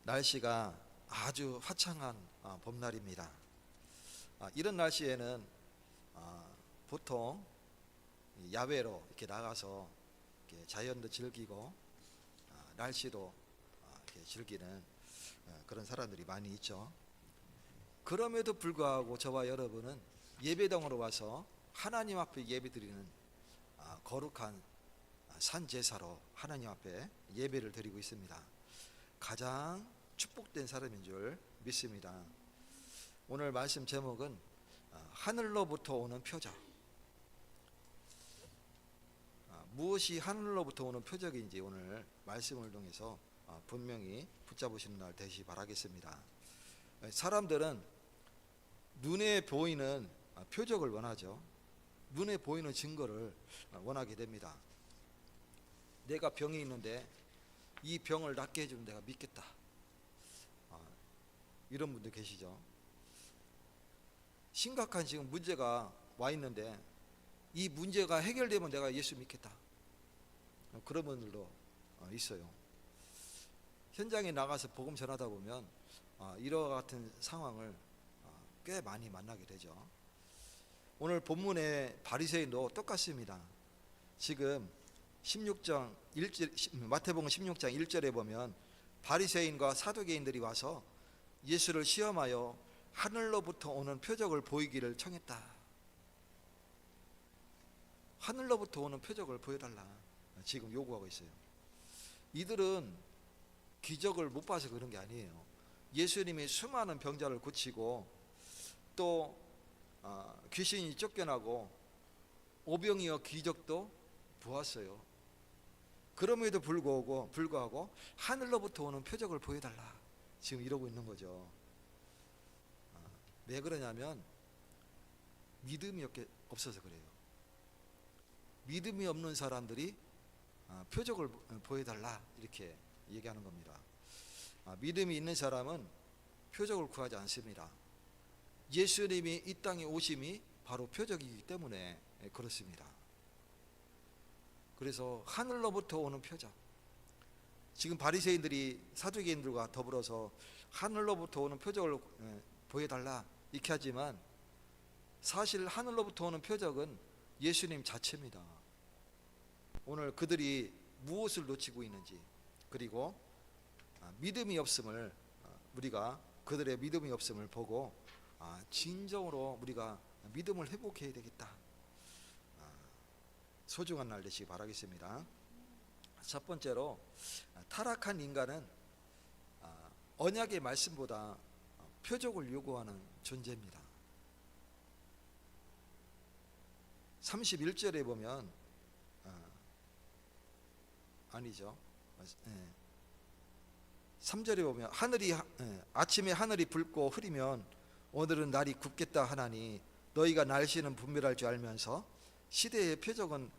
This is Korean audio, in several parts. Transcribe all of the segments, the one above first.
날씨가 아주 화창한 봄날입니다. 이런 날씨에는 보통 야외로 이렇게 나가서 이렇게 자연도 즐기고 날씨도 이렇게 즐기는 그런 사람들이 많이 있죠. 그럼에도 불구하고 저와 여러분은 예배당으로 와서 하나님 앞에 예배드리는 거룩한 산 제사로 하나님 앞에 예배를 드리고 있습니다. 가장 축복된 사람인 줄 믿습니다. 오늘 말씀 제목은 하늘로부터 오는 표적. 무엇이 하늘로부터 오는 표적인지 오늘 말씀을 통해서 분명히 붙잡으시는 날 되시 바라겠습니다. 사람들은 눈에 보이는 표적을 원하죠. 눈에 보이는 증거를 원하게 됩니다. 내가 병이 있는데 이 병을 낫게 해주면 내가 믿겠다. 이런 분들 계시죠. 심각한 지금 문제가 와 있는데 이 문제가 해결되면 내가 예수 믿겠다. 그런 분들도 있어요. 현장에 나가서 복음 전하다 보면 이와 같은 상황을 꽤 많이 만나게 되죠. 오늘 본문의 바리새인도 똑같습니다. 지금 16장 1절, 마태복음 16장 1절에 보면 바리새인과 사두개인들이 와서 예수를 시험하여 하늘로부터 오는 표적을 보이기를 청했다. 하늘로부터 오는 표적을 보여달라 지금 요구하고 있어요. 이들은 기적을 못 봐서 그런 게 아니에요. 예수님이 수많은 병자를 고치고 또 귀신이 쫓겨나고 오병이어 기적도 보았어요. 그럼에도 불구하고 하늘로부터 오는 표적을 보여달라 지금 이러고 있는 거죠. 왜 그러냐면 믿음이 없어서 그래요. 믿음이 없는 사람들이 표적을 보여달라 이렇게 얘기하는 겁니다. 믿음이 있는 사람은 표적을 구하지 않습니다. 예수님이 이 땅에 오심이 바로 표적이기 때문에 그렇습니다. 그래서 하늘로부터 오는 표적. 지금 바리새인들이 사두개인들과 더불어서 하늘로부터 오는 표적을 보여달라 이렇게 하지만 사실 하늘로부터 오는 표적은 예수님 자체입니다. 오늘 그들이 무엇을 놓치고 있는지, 그리고 믿음이 없음을 우리가 그들의 믿음이 없음을 보고 진정으로 우리가 믿음을 회복해야 되겠다. 소중한 날 되시기 바라겠습니다. 첫 번째로 타락한 인간은 언약의 말씀보다 표적을 요구하는 존재입니다. 31절에 보면 아니죠. 3절에 보면 아침에 하늘이 붉고 흐리면 오늘은 날이 굽겠다 하나니 너희가 날씨는 분별할 줄 알면서 시대의 표적은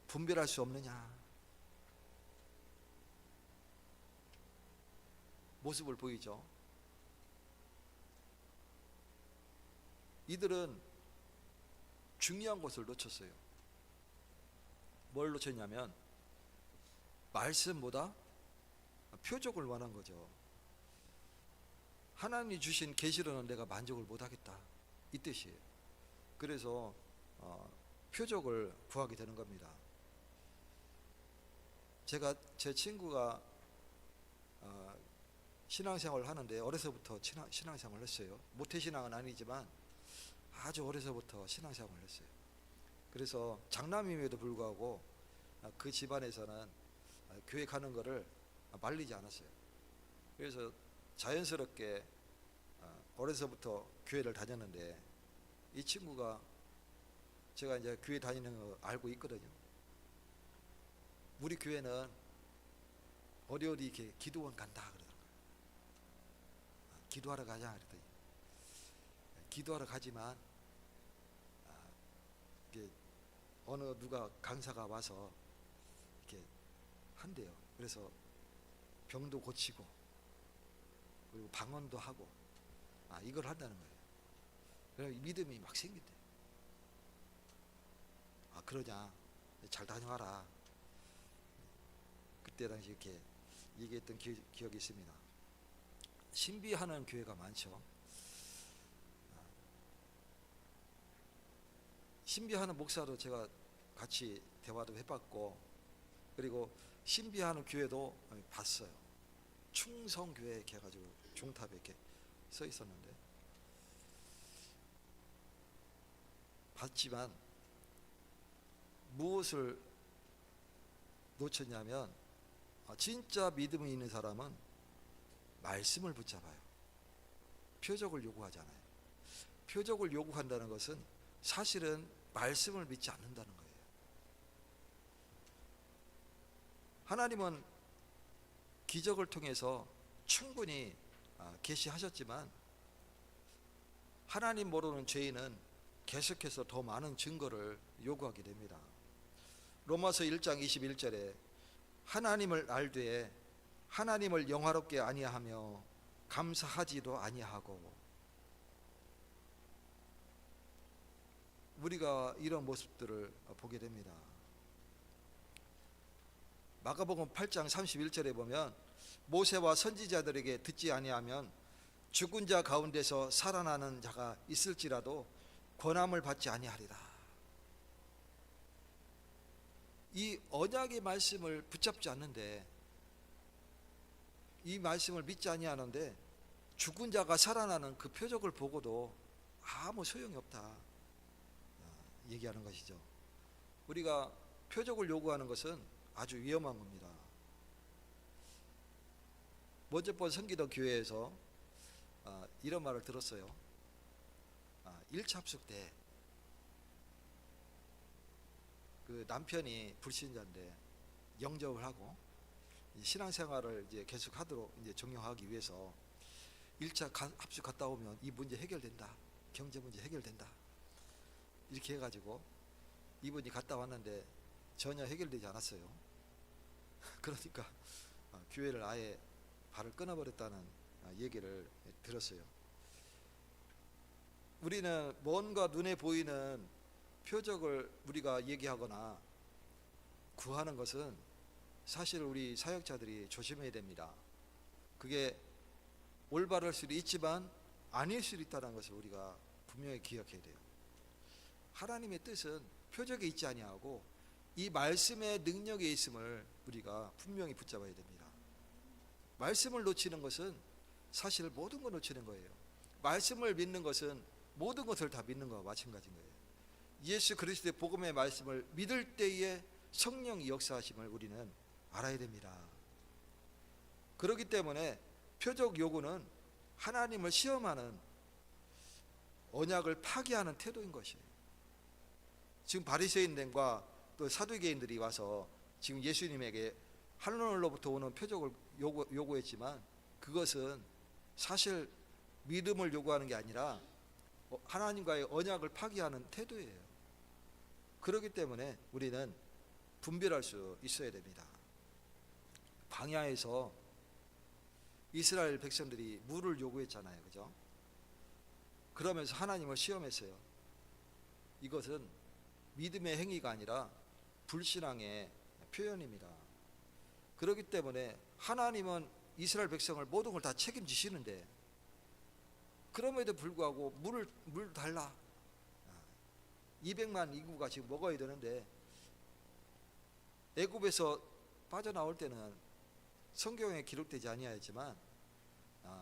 분별할 수 없느냐. 모습을 보이죠. 이들은 중요한 것을 놓쳤어요. 뭘 놓쳤냐면 말씀보다 표적을 원한 거죠. 하나님이 주신 계시로는 내가 만족을 못하겠다 이 뜻이에요. 그래서 표적을 구하게 되는 겁니다. 제 친구가 신앙생활을 하는데 어려서부터 신앙생활을 했어요. 모태신앙은 아니지만 아주 어려서부터 신앙생활을 했어요. 그래서 장남임에도 불구하고 그 집안에서는 교회 가는 거를 말리지 않았어요. 그래서 자연스럽게 어려서부터 교회를 다녔는데 이 친구가 제가 이제 교회 다니는 거 알고 있거든요. 우리 교회는 어디 이렇게 기도원 간다 그러더라고요. 기도하러 가자 그랬더니 기도하러 가지만 이렇게 어느 누가 강사가 와서 이렇게 한대요. 그래서 병도 고치고 그리고 방언도 하고 이걸 한다는 거예요. 그래서 믿음이 막 생긴대. 그러냐 잘 다녀와라. 그때 당시 이렇게 얘기했던 기억이 있습니다. 신비하는 교회가 많죠. 신비하는 목사도 제가 같이 대화도 해봤고, 그리고 신비하는 교회도 봤어요. 충성교회 이렇게 해가지고 종탑에 이렇게 써 있었는데, 봤지만 무엇을 놓쳤냐면, 진짜 믿음이 있는 사람은 말씀을 붙잡아요. 표적을 요구하잖아요. 표적을 요구한다는 것은 사실은 말씀을 믿지 않는다는 거예요. 하나님은 기적을 통해서 충분히 계시하셨지만, 하나님 모르는 죄인은 계속해서 더 많은 증거를 요구하게 됩니다. 로마서 1장 21절에 하나님을 알되 하나님을 영화롭게 아니하며 감사하지도 아니하고, 우리가 이런 모습들을 보게 됩니다. 마가복음 8장 31절에 보면 모세와 선지자들에게 듣지 아니하면 죽은 자 가운데서 살아나는 자가 있을지라도 권함을 받지 아니하리라. 이 언약의 말씀을 붙잡지 않는데, 이 말씀을 믿지 아니하는데 죽은 자가 살아나는 그 표적을 보고도 아무 소용이 없다 얘기하는 것이죠. 우리가 표적을 요구하는 것은 아주 위험한 겁니다. 먼저번 성기도 교회에서 이런 말을 들었어요. 1차 합숙 때 그 남편이 불신자인데 영접을 하고 신앙생활을 이제 계속하도록 이제 종용하기 위해서 1차 합숙 갔다 오면 이 문제 해결된다, 경제 문제 해결된다 이렇게 해가지고 이분이 갔다 왔는데 전혀 해결되지 않았어요. 그러니까 교회를 아예 발을 끊어버렸다는 얘기를 들었어요. 우리는 뭔가 눈에 보이는 표적을 우리가 얘기하거나 구하는 것은 사실 우리 사역자들이 조심해야 됩니다. 그게 올바를 수도 있지만 아닐 수도 있다는 것을 우리가 분명히 기억해야 돼요. 하나님의 뜻은 표적에 있지 아니하고 이 말씀의 능력에 있음을 우리가 분명히 붙잡아야 됩니다. 말씀을 놓치는 것은 사실 모든 걸 놓치는 거예요. 말씀을 믿는 것은 모든 것을 다 믿는 것과 마찬가지인 거예요. 예수 그리스도의 복음의 말씀을 믿을 때에 성령이 역사하심을 우리는 알아야 됩니다. 그렇기 때문에 표적 요구는 하나님을 시험하는, 언약을 파기하는 태도인 것이에요. 지금 바리새인들과 또 사두개인들이 와서 지금 예수님에게 하늘로부터 오는 표적을 요구했지만 그것은 사실 믿음을 요구하는 게 아니라 하나님과의 언약을 파기하는 태도예요. 그렇기 때문에 우리는 분별할 수 있어야 됩니다. 광야에서 이스라엘 백성들이 물을 요구했잖아요, 그죠? 그러면서 하나님을 시험했어요. 이것은 믿음의 행위가 아니라 불신앙의 표현입니다. 그렇기 때문에 하나님은 이스라엘 백성을 모든 걸 다 책임지시는데, 그럼에도 불구하고 물 달라. 200만 인구가 지금 먹어야 되는데, 애굽에서 빠져나올 때는 성경에 기록되지 아니하였지만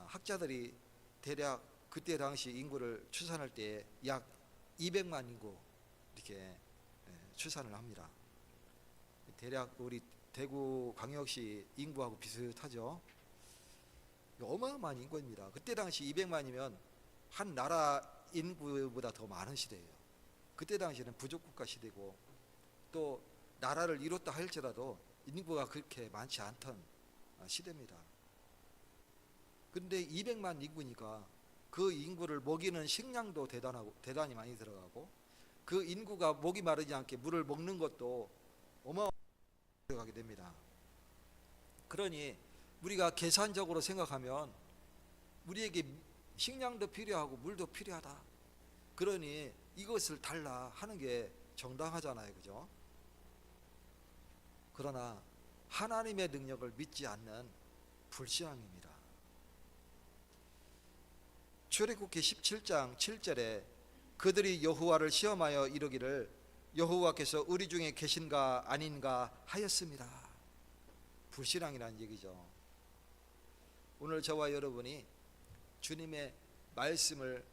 학자들이 대략 그때 당시 인구를 추산할 때 약 200만 인구 이렇게 추산을 합니다. 대략 우리 대구 광역시 인구하고 비슷하죠. 어마어마한 인구입니다. 그때 당시 200만이면 한 나라 인구보다 더 많은 시대예요. 그때 당시에는 부족국가 시대고, 또 나라를 이뤘다 할지라도 인구가 그렇게 많지 않던 시대입니다. 그런데 200만 인구니까 그 인구를 먹이는 식량도 대단히 많이 들어가고, 그 인구가 목이 마르지 않게 물을 먹는 것도 어마어마하게 들어가게 됩니다. 그러니 우리가 계산적으로 생각하면 우리에게 식량도 필요하고 물도 필요하다. 그러니 이것을 달라 하는 게 정당하잖아요, 그죠? 그러나 하나님의 능력을 믿지 않는 불신앙입니다. 출애굽기 17장 7절에 그들이 여호와를 시험하여 이르기를 여호와께서 우리 중에 계신가 아닌가 하였습니다. 불신앙이라는 얘기죠. 오늘 저와 여러분이 주님의 말씀을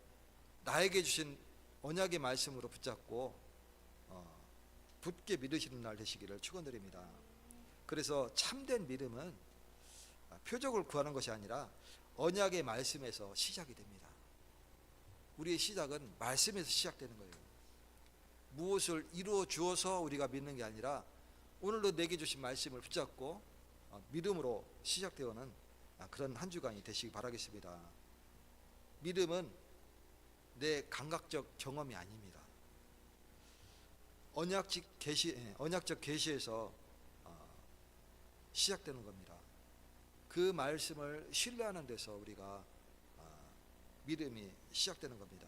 나에게 주신 언약의 말씀으로 붙잡고 굳게 믿으시는 날 되시기를 축원드립니다. 그래서 참된 믿음은 표적을 구하는 것이 아니라 언약의 말씀에서 시작이 됩니다. 우리의 시작은 말씀에서 시작되는 거예요. 무엇을 이루어 주어서 우리가 믿는 게 아니라 오늘도 내게 주신 말씀을 붙잡고 믿음으로 시작되어는 그런 한 주간이 되시기 바라겠습니다. 믿음은 내 감각적 경험이 아닙니다. 언약적 계시에서 시작되는 겁니다. 그 말씀을 신뢰하는 데서 우리가 믿음이 시작되는 겁니다.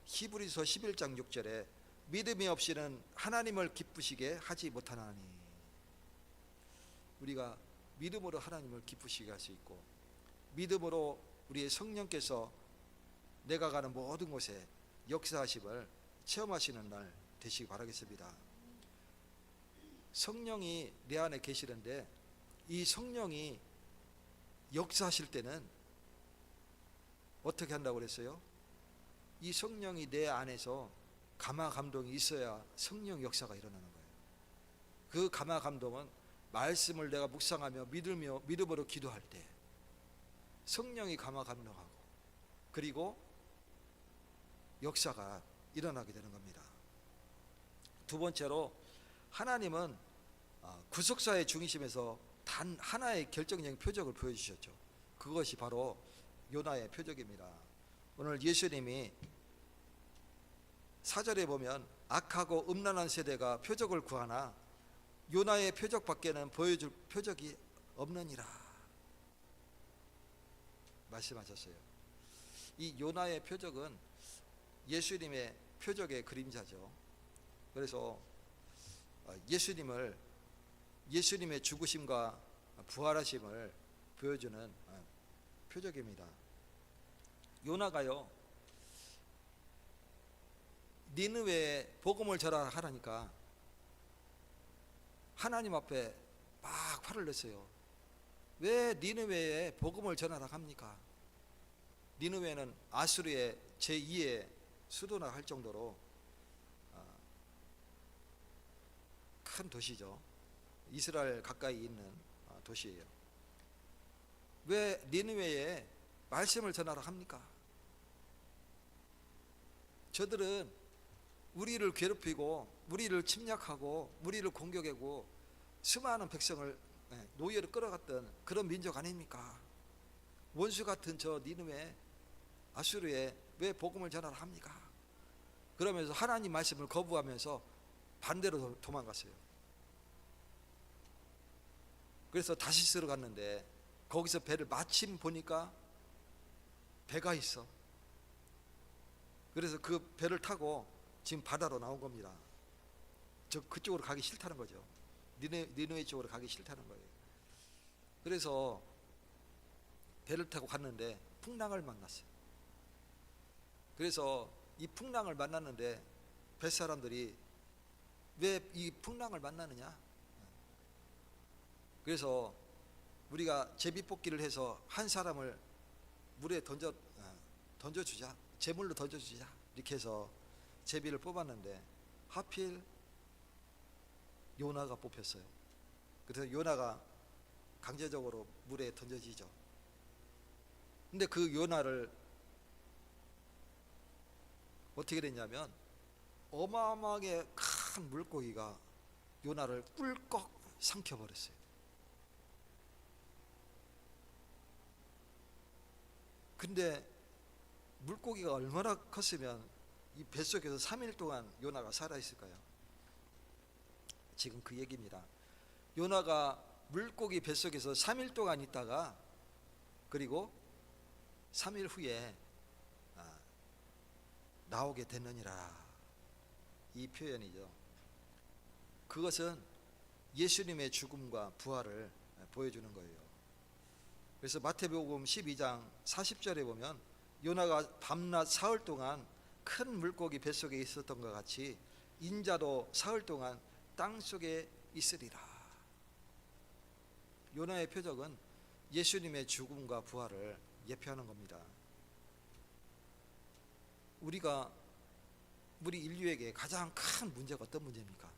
히브리서 11장 6절에 믿음이 없이는 하나님을 기쁘시게 하지 못하나니, 우리가 믿음으로 하나님을 기쁘시게 할 수 있고 믿음으로 우리의 성령께서 내가 가는 모든 곳에 역사하심을 체험하시는 날 되시기 바라겠습니다. 성령이 내 안에 계시는데 이 성령이 역사하실 때는 어떻게 한다고 그랬어요? 이 성령이 내 안에서 감화 감동이 있어야 성령 역사가 일어나는 거예요. 그 감화 감동은 말씀을 내가 묵상하며 믿음으로 기도할 때 성령이 감화 감동하고 그리고 역사가 일어나게 되는 겁니다. 두 번째로 하나님은 구속사의 중심에서 단 하나의 결정적인 표적을 보여주셨죠. 그것이 바로 요나의 표적입니다. 오늘 예수님이 4절에 보면 악하고 음란한 세대가 표적을 구하나 요나의 표적 밖에는 보여줄 표적이 없느니라 말씀하셨어요. 이 요나의 표적은 예수님의 표적의 그림자죠. 그래서 예수님의 죽으심과 부활하심을 보여주는 표적입니다. 요나가요, 니느웨에 복음을 전하라 하라니까 하나님 앞에 막 화를 냈어요. 왜 니느웨에 복음을 전하라 합니까? 니느웨는 아수르의 제2의 수도나 할 정도로 큰 도시죠. 이스라엘 가까이 있는 도시예요. 왜 니느웨에 말씀을 전하라 합니까? 저들은 우리를 괴롭히고 우리를 침략하고 우리를 공격하고 수많은 백성을 노예로 끌어갔던 그런 민족 아닙니까? 원수 같은 저 니느웨 아수르에 왜 복음을 전하라 합니까? 그러면서 하나님 말씀을 거부하면서 반대로 도망갔어요. 그래서 다시스로 갔는데 거기서 배를 마침 보니까 배가 있어. 그래서 그 배를 타고 지금 바다로 나온 겁니다. 그쪽으로 가기 싫다는 거죠. 니느웨 쪽으로 가기 싫다는 거예요. 그래서 배를 타고 갔는데 풍랑을 만났어요. 그래서 이 풍랑을 만났는데 뱃사람들이 왜 이 풍랑을 만나느냐? 그래서 우리가 제비뽑기를 해서 한 사람을 물에 던져주자, 제물로 던져주자 이렇게 해서 제비를 뽑았는데 하필 요나가 뽑혔어요. 그래서 요나가 강제적으로 물에 던져지죠. 근데 그 요나를 어떻게 됐냐면 어마어마하게 큰 물고기가 요나를 꿀꺽 삼켜버렸어요. 근데 물고기가 얼마나 컸으면 이 뱃속에서 3일 동안 요나가 살아있을까요? 지금 그 얘기입니다. 요나가 물고기 뱃속에서 3일 동안 있다가 그리고 3일 후에 나오게 됐느니라, 이 표현이죠. 그것은 예수님의 죽음과 부활을 보여주는 거예요. 그래서 마태복음 12장 40절에 보면 요나가 밤낮 사흘 동안 큰 물고기 뱃속에 있었던 것 같이 인자도 사흘 동안 땅속에 있으리라. 요나의 표적은 예수님의 죽음과 부활을 예표하는 겁니다. 우리 인류에게 가장 큰 문제가 어떤 문제입니까?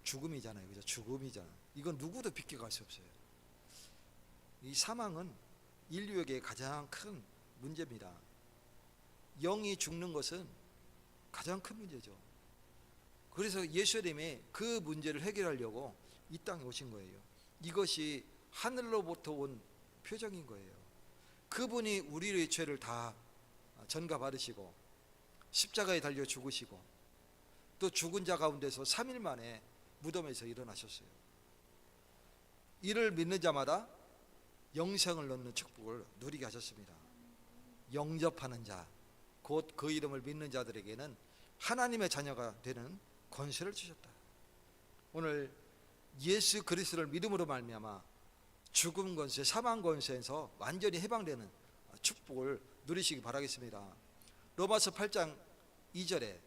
죽음이잖아요. 그죠? 죽음이잖아. 이건 누구도 비껴갈 수 없어요. 이 사망은 인류에게 가장 큰 문제입니다. 영이 죽는 것은 가장 큰 문제죠. 그래서 예수님이 그 문제를 해결하려고 이 땅에 오신 거예요. 이것이 하늘로부터 온 표적인 거예요. 그분이 우리의 죄를 다 전가받으시고 십자가에 달려 죽으시고 또 죽은 자 가운데서 3일 만에 무덤에서 일어나셨어요. 이를 믿는 자마다 영생을 얻는 축복을 누리게 하셨습니다. 영접하는 자, 곧 그 이름을 믿는 자들에게는 하나님의 자녀가 되는 권세를 주셨다. 오늘 예수 그리스도를 믿음으로 말미암아 죽음 권세, 사망 권세에서 완전히 해방되는 축복을 누리시기 바라겠습니다. 로마서 8장 2절에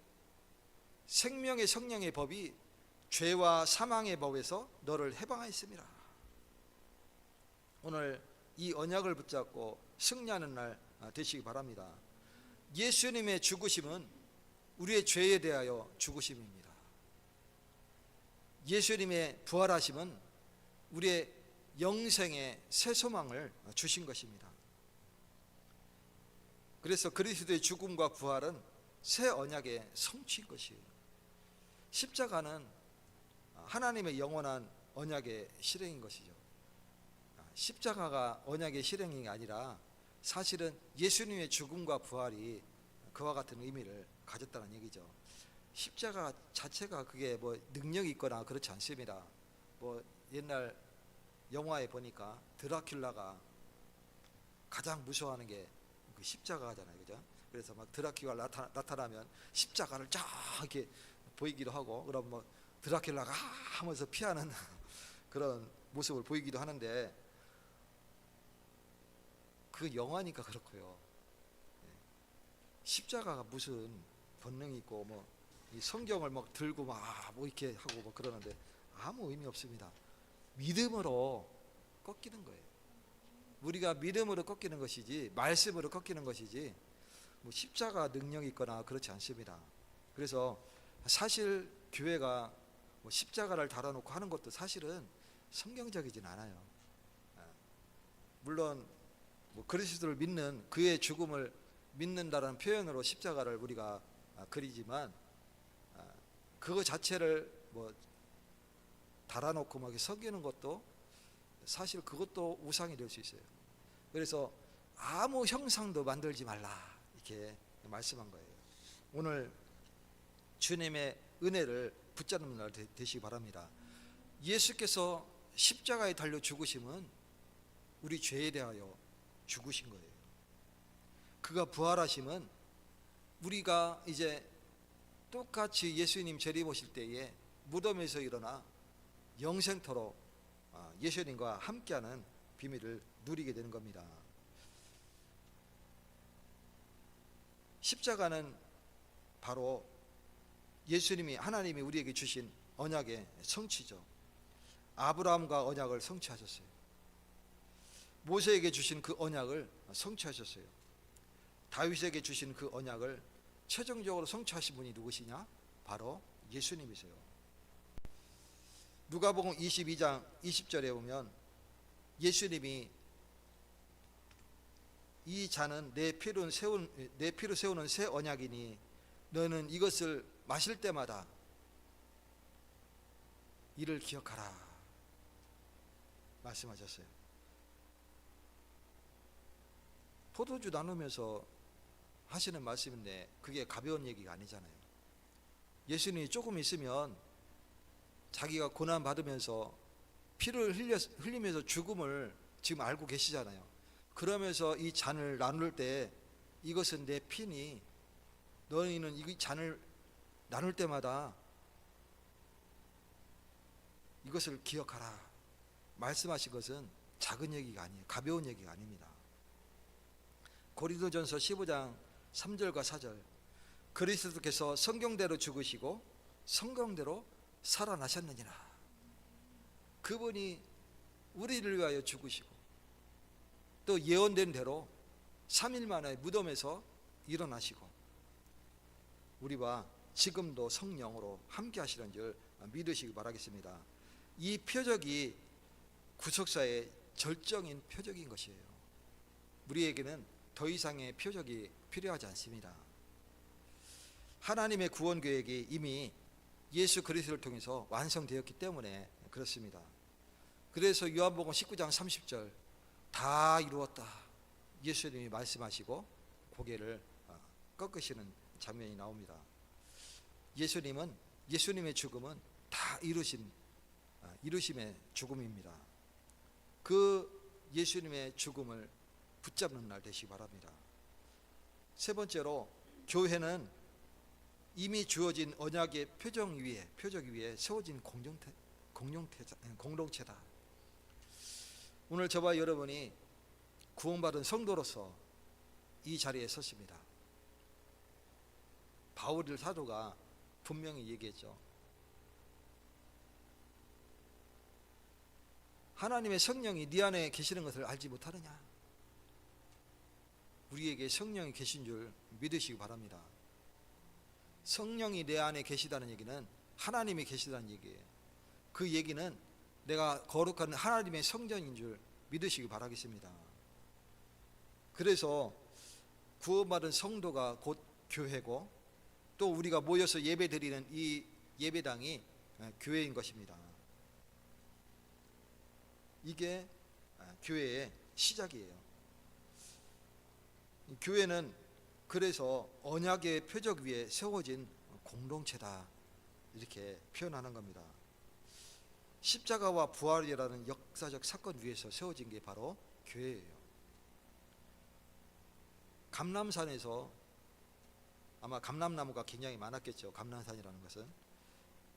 생명의 성령의 법이 죄와 사망의 법에서 너를 해방하였습니다. 오늘 이 언약을 붙잡고 승리하는 날 되시기 바랍니다. 예수님의 죽으심은 우리의 죄에 대하여 죽으심입니다. 예수님의 부활하심은 우리의 영생의 새 소망을 주신 것입니다. 그래서 그리스도의 죽음과 부활은 새 언약의 성취인 것이에요. 십자가는 하나님의 영원한 언약의 실행인 것이죠. 십자가가 언약의 실행이 아니라 사실은 예수님의 죽음과 부활이 그와 같은 의미를 가졌다는 얘기죠. 십자가 자체가 그게 뭐 능력이 있거나 그렇지 않습니다. 뭐 옛날 영화에 보니까 드라큘라가 가장 무서워하는 게 그 십자가잖아요, 그죠? 그래서 막 드라큘라가 나타나면 십자가를 쫙 이렇게 보이기도 하고, 그럼 뭐 드라큘라가 하면서 피하는 그런 모습을 보이기도 하는데, 그 영화니까 그렇고요. 십자가가 무슨 본능이 있고 뭐 이 성경을 막 들고 막 뭐 이렇게 하고 뭐 그러는데 아무 의미 없습니다. 믿음으로 꺾이는 거예요. 우리가 믿음으로 꺾이는 것이지 말씀으로 꺾이는 것이지 뭐 십자가 능력이 있거나 그렇지 않습니다. 그래서 사실 교회가 뭐 십자가를 달아놓고 하는 것도 사실은 성경적이진 않아요. 물론 뭐 그리스도를 믿는 그의 죽음을 믿는다라는 표현으로 십자가를 우리가 그리지만 그거 자체를 뭐 달아놓고 막 섬기는 것도 사실 그것도 우상이 될 수 있어요. 그래서 아무 형상도 만들지 말라 이렇게 말씀한 거예요. 오늘 주님의 은혜를 붙잡는 날 되시기 바랍니다. 예수께서 십자가에 달려 죽으심은 우리 죄에 대하여 죽으신 거예요. 그가 부활하심은 우리가 이제 똑같이 예수님 재림오실 때에 무덤에서 일어나 영생토록 예수님과 함께하는 비밀을 누리게 되는 겁니다. 십자가는 바로 예수님이 하나님이 우리에게 주신 언약의 성취죠. 아브라함과 언약을 성취하셨어요. 모세에게 주신 그 언약을 성취하셨어요. 다윗에게 주신 그 언약을 최종적으로 성취하신 분이 누구시냐? 바로 예수님이세요. 누가복음 22장 20절에 보면 예수님이 이 잔은 내 피로 세우는 새 언약이니 너는 이것을 마실 때마다 이를 기억하라 말씀하셨어요. 포도주 나누면서 하시는 말씀인데 그게 가벼운 얘기가 아니잖아요. 예수님이 조금 있으면 자기가 고난 받으면서 피를 흘리면서 죽음을 지금 알고 계시잖아요. 그러면서 이 잔을 나눌 때 이것은 내 피니 너희는 이 잔을 나눌 때마다 이것을 기억하라 말씀하신 것은 작은 얘기가 아니에요. 가벼운 얘기가 아닙니다. 고린도전서 15장 3절과 4절, 그리스도께서 성경대로 죽으시고 성경대로 살아나셨느니라. 그분이 우리를 위하여 죽으시고 또 예언된 대로 3일 만에 무덤에서 일어나시고 우리와 지금도 성령으로 함께 하시는 줄 믿으시기 바라겠습니다. 이 표적이 구속사의 절정인 표적인 것이에요. 우리에게는 더 이상의 표적이 필요하지 않습니다. 하나님의 구원 계획이 이미 예수 그리스도를 통해서 완성되었기 때문에 그렇습니다. 그래서 요한복음 19장 30절, 다 이루었다, 예수님이 말씀하시고 고개를 꺾으시는 장면이 나옵니다. 예수님의 죽음은 다 이루심의 죽음입니다. 그 예수님의 죽음을 붙잡는 날 되시기 바랍니다. 세 번째로, 교회는 이미 주어진 언약의 표적 위에 세워진 공동체다. 오늘 저와 여러분이 구원받은 성도로서 이 자리에 섰습니다. 바울 사도가 분명히 얘기했죠. 하나님의 성령이 네 안에 계시는 것을 알지 못하느냐? 우리에게 성령이 계신 줄 믿으시기 바랍니다. 성령이 내 안에 계시다는 얘기는 하나님이 계시다는 얘기예요. 그 얘기는 내가 거룩한 하나님의 성전인 줄 믿으시기 바라겠습니다. 그래서 구원받은 성도가 곧 교회고, 또 우리가 모여서 예배 드리는 이 예배당이 교회인 것입니다. 이게 교회의 시작이에요. 교회는 그래서 언약의 표적 위에 세워진 공동체다, 이렇게 표현하는 겁니다. 십자가와 부활이라는 역사적 사건 위에서 세워진 게 바로 교회예요. 감람산에서, 아마 감람나무가 굉장히 많았겠죠. 감람산이라는 것은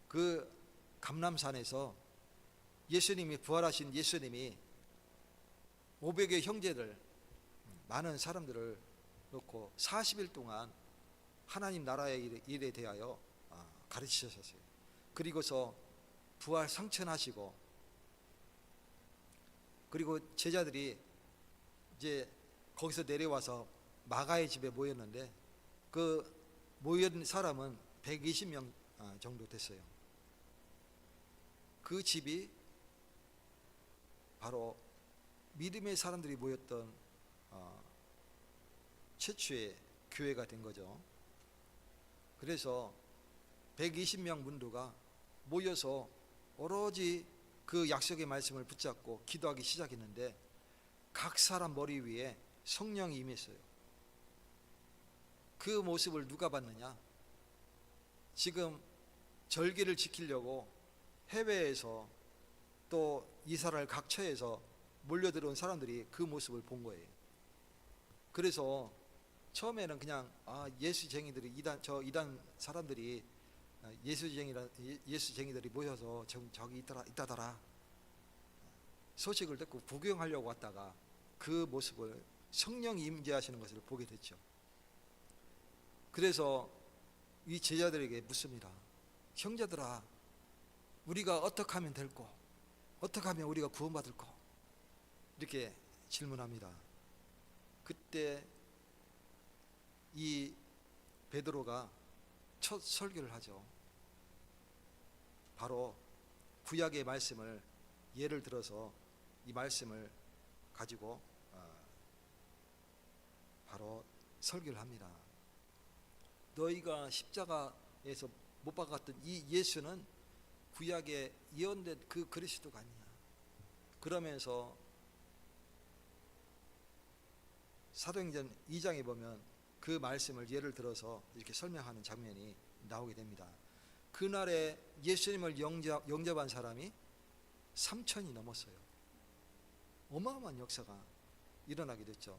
그 감람산에서 예수님이, 부활하신 예수님이 500의 형제들, 많은 사람들을 놓고 40일 동안 하나님 나라의 일에 대하여 가르치셨어요. 그리고서 부활 성천하시고, 그리고 제자들이 이제 거기서 내려와서 마가의 집에 모였는데, 그 모인 사람은 120명 정도 됐어요. 그 집이 바로 믿음의 사람들이 모였던 최초의 교회가 된 거죠. 그래서 120명 문도가 모여서 오로지 그 약속의 말씀을 붙잡고 기도하기 시작했는데, 각 사람 머리 위에 성령이 임했어요. 그 모습을 누가 봤느냐? 지금 절기를 지키려고 해외에서 또 이스라엘 각처에서 몰려들어온 사람들이 그 모습을 본 거예요. 그래서 처음에는 그냥 예수쟁이들이, 이단 사람들이 예수쟁이들이 모여서 저기 있다더라 소식을 듣고 구경하려고 왔다가 그 모습을, 성령이 임재하시는 것을 보게 됐죠. 그래서 이 제자들에게 묻습니다. 형제들아, 우리가 어떻게 하면 될꼬? 어떻게 하면 우리가 구원받을꼬? 이렇게 질문합니다. 그때 이 베드로가 첫 설교를 하죠. 바로 구약의 말씀을 예를 들어서 이 말씀을 가지고 바로 설교를 합니다. 너희가 십자가에서 못 박았던 이 예수는 구약에 예언된 그 그리스도가 아니냐. 그러면서 사도행전 2장에 보면 그 말씀을 예를 들어서 이렇게 설명하는 장면이 나오게 됩니다. 그날에 예수님을 영접한 사람이 3천이 넘었어요. 어마어마한 역사가 일어나게 됐죠.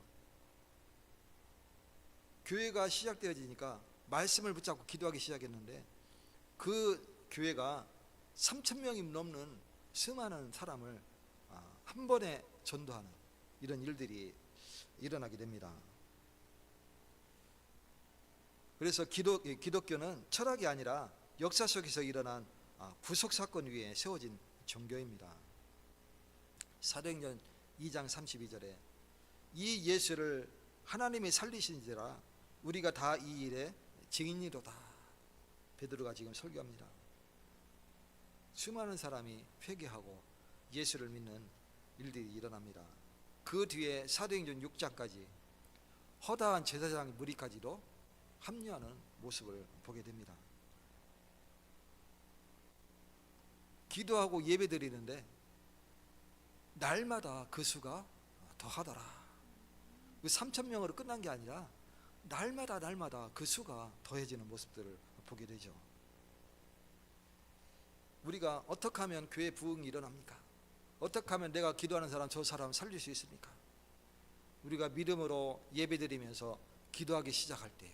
교회가 시작되어지니까 말씀을 붙잡고 기도하기 시작했는데, 그 교회가 3,000명이 넘는 수많은 사람을 한 번에 전도하는 이런 일들이 일어나게 됩니다. 그래서 기독교는 철학이 아니라 역사 속에서 일어난 구속 사건 위에 세워진 종교입니다. 사도행전 2장 32절에 이 예수를 하나님이 살리신지라 우리가 다 이 일에 증인이로다. 베드로가 지금 설교합니다. 수많은 사람이 회개하고 예수를 믿는 일들이 일어납니다. 그 뒤에 사도행전 6장까지 허다한 제사장 무리까지도 합류하는 모습을 보게 됩니다. 기도하고 예배 드리는데 날마다 그 수가 더하더라. 그 3,000명으로 끝난 게 아니라 날마다 그 수가 더해지는 모습들을 보게 되죠. 우리가 어떻게 하면 교회 부흥이 일어납니까? 어떻게 하면 내가 기도하는 사람 저 사람 살릴 수 있습니까? 우리가 믿음으로 예배드리면서 기도하기 시작할 때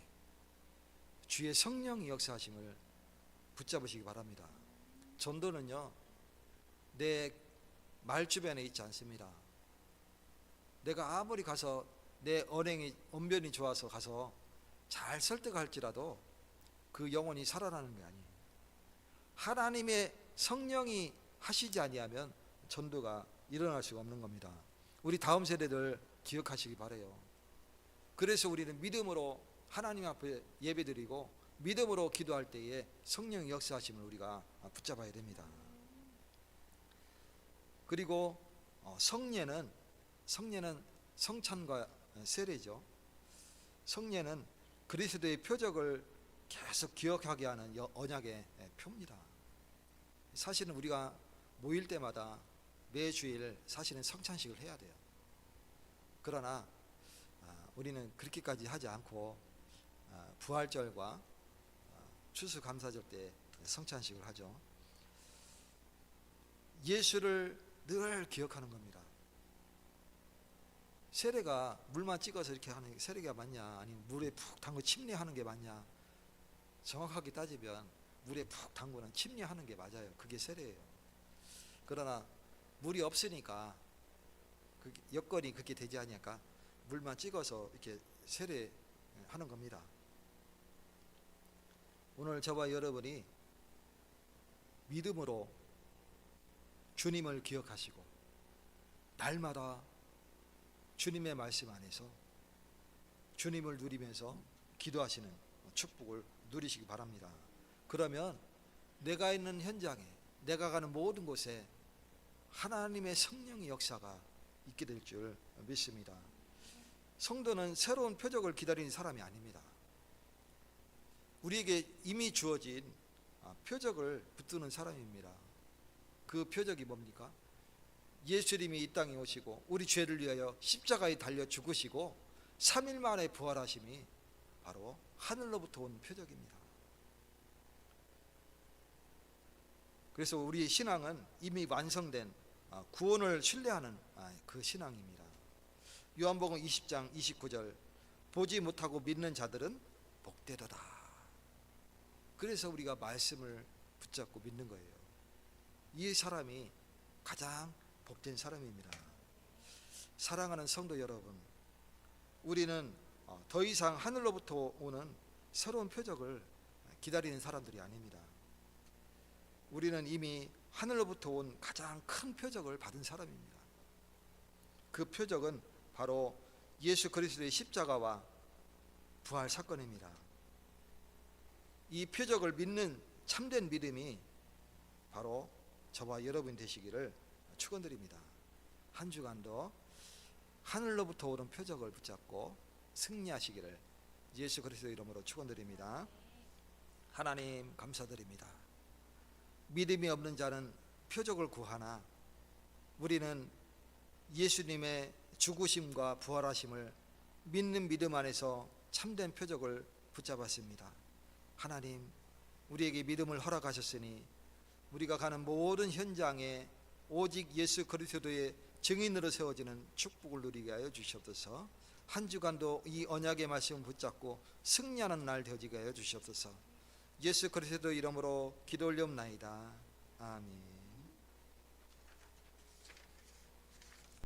주의 성령이 역사하심을 붙잡으시기 바랍니다. 전도는요, 내 말 주변에 있지 않습니다. 내가 아무리 가서 내 언변이 좋아서 가서 잘 설득할지라도 그 영혼이 살아나는 게 아니에요. 하나님의 성령이 하시지 아니하면 전도가 일어날 수가 없는 겁니다. 우리 다음 세대들 기억하시기 바라요. 그래서 우리는 믿음으로 하나님 앞에 예배드리고 믿음으로 기도할 때에 성령의 역사하심을 우리가 붙잡아야 됩니다. 그리고 성례는 성찬과 세례죠. 성례는 그리스도의 표적을 계속 기억하게 하는 언약의 표입니다. 사실은 우리가 모일 때마다 매주일 사실은 성찬식을 해야 돼요. 그러나 우리는 그렇게까지 하지 않고 부활절과 추수감사절 때 성찬식을 하죠. 예수를 늘 기억하는 겁니다. 세례가 물만 찍어서 이렇게 하는 게 세례가 맞냐, 아니면 물에 푹 담고 침례하는 게 맞냐? 정확하게 따지면 물에 푹 담그는 침례하는 게 맞아요. 그게 세례예요. 그러나 물이 없으니까 여건이 그렇게 되지 않으니까 물만 찍어서 이렇게 세례하는 겁니다. 오늘 저와 여러분이 믿음으로 주님을 기억하시고 날마다 주님의 말씀 안에서 주님을 누리면서 기도하시는 축복을 누리시기 바랍니다. 그러면 내가 있는 현장에, 내가 가는 모든 곳에 하나님의 성령의 역사가 있게 될 줄 믿습니다. 성도는 새로운 표적을 기다리는 사람이 아닙니다. 우리에게 이미 주어진 표적을 붙드는 사람입니다. 그 표적이 뭡니까? 예수님이 이 땅에 오시고 우리 죄를 위하여 십자가에 달려 죽으시고 3일 만에 부활하심이 바로 하늘로부터 온 표적입니다. 그래서 우리 신앙은 이미 완성된 구원을 신뢰하는 그 신앙입니다. 요한복음 20장 29절 보지 못하고 믿는 자들은 복되도다. 그래서 우리가 말씀을 붙잡고 믿는 거예요. 이 사람이 가장 복된 사람입니다. 사랑하는 성도 여러분, 우리는 더 이상 하늘로부터 오는 새로운 표적을 기다리는 사람들이 아닙니다. 우리는 이미 하늘로부터 온 가장 큰 표적을 받은 사람입니다. 그 표적은 바로 예수 그리스도의 십자가와 부활 사건입니다. 이 표적을 믿는 참된 믿음이 바로 저와 여러분 되시기를 축원드립니다. 한 주간도 하늘로부터 오는 표적을 붙잡고 승리하시기를 예수 그리스도 이름으로 축원드립니다. 하나님 감사드립니다. 믿음이 없는 자는 표적을 구하나 우리는 예수님의 죽으심과 부활하심을 믿는 믿음 안에서 참된 표적을 붙잡았습니다. 하나님, 우리에게 믿음을 허락하셨으니 우리가 가는 모든 현장에 오직 예수 그리스도의 증인으로 세워지는 축복을 누리게 하여 주시옵소서. 한 주간도 이 언약의 말씀을 붙잡고 승리하는 날 되어지게 하여 주시옵소서. 예수 그리스도 이름으로 기도 올리옵나이다. 아멘.